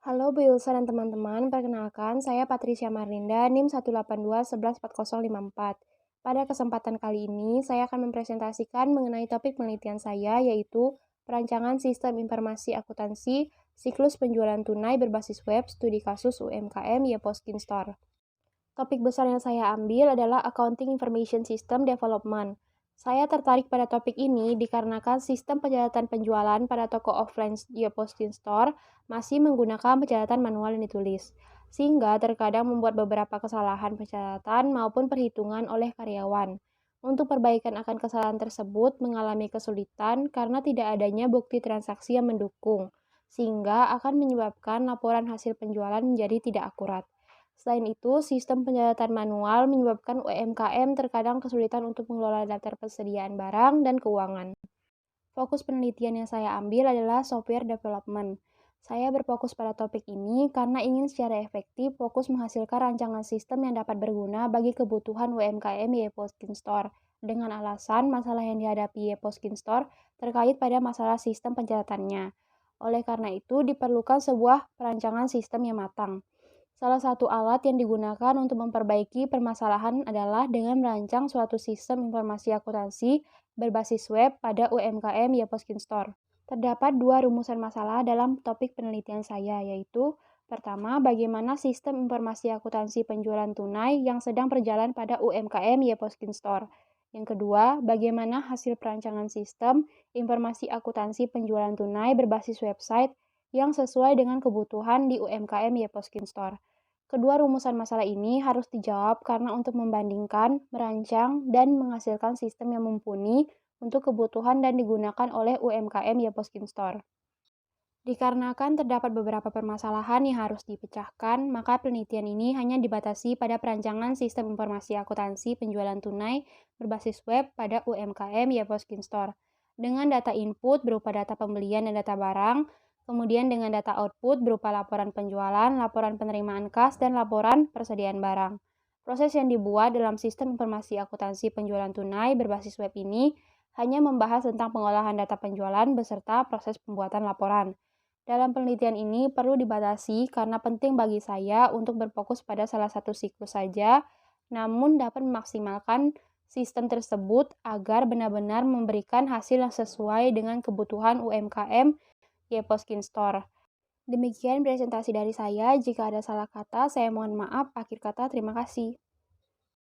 Halo Bu Ilsa dan teman-teman, perkenalkan saya Patricia Marlinda, NIM 182114054. Pada kesempatan kali ini, saya akan mempresentasikan mengenai topik penelitian saya, yaitu perancangan sistem informasi akuntansi, siklus penjualan tunai berbasis web, studi kasus UMKM Yeposkin Store. Topik besar yang saya ambil adalah Accounting Information System Development. Saya tertarik pada topik ini dikarenakan sistem pencatatan penjualan pada toko offline Yeposkin Store masih menggunakan pencatatan manual yang ditulis, sehingga terkadang membuat beberapa kesalahan pencatatan maupun perhitungan oleh karyawan. Untuk perbaikan akan kesalahan tersebut mengalami kesulitan karena tidak adanya bukti transaksi yang mendukung, sehingga akan menyebabkan laporan hasil penjualan menjadi tidak akurat. Selain itu, sistem pencatatan manual menyebabkan UMKM terkadang kesulitan untuk mengelola daftar persediaan barang dan keuangan. Fokus penelitian yang saya ambil adalah software development. Saya berfokus pada topik ini karena ingin secara efektif fokus menghasilkan rancangan sistem yang dapat berguna bagi kebutuhan UMKM Yeposkin Store, dengan alasan masalah yang dihadapi Yeposkin Store terkait pada masalah sistem pencatatannya. Oleh karena itu, diperlukan sebuah perancangan sistem yang matang. Salah satu alat yang digunakan untuk memperbaiki permasalahan adalah dengan merancang suatu sistem informasi akuntansi berbasis web pada UMKM Yeposkin Store. Terdapat dua rumusan masalah dalam topik penelitian saya, yaitu pertama, bagaimana sistem informasi akuntansi penjualan tunai yang sedang berjalan pada UMKM Yeposkin Store. Yang kedua, bagaimana hasil perancangan sistem informasi akuntansi penjualan tunai berbasis website yang sesuai dengan kebutuhan di UMKM Yeposkin Store. Kedua rumusan masalah ini harus dijawab karena untuk membandingkan, merancang, dan menghasilkan sistem yang mumpuni untuk kebutuhan dan digunakan oleh UMKM Yeposkin Store. Dikarenakan terdapat beberapa permasalahan yang harus dipecahkan, maka penelitian ini hanya dibatasi pada perancangan sistem informasi akuntansi penjualan tunai berbasis web pada UMKM Yeposkin Store, dengan data input berupa data pembelian dan data barang, kemudian dengan data output berupa laporan penjualan, laporan penerimaan kas, dan laporan persediaan barang. Proses yang dibuat dalam sistem informasi akuntansi penjualan tunai berbasis web ini hanya membahas tentang pengolahan data penjualan beserta proses pembuatan laporan. Dalam penelitian ini perlu dibatasi karena penting bagi saya untuk berfokus pada salah satu siklus saja, namun dapat memaksimalkan sistem tersebut agar benar-benar memberikan hasil yang sesuai dengan kebutuhan UMKM Yeposkin Store. Demikian presentasi dari saya. Jika ada salah kata, saya mohon maaf. Akhir kata, terima kasih.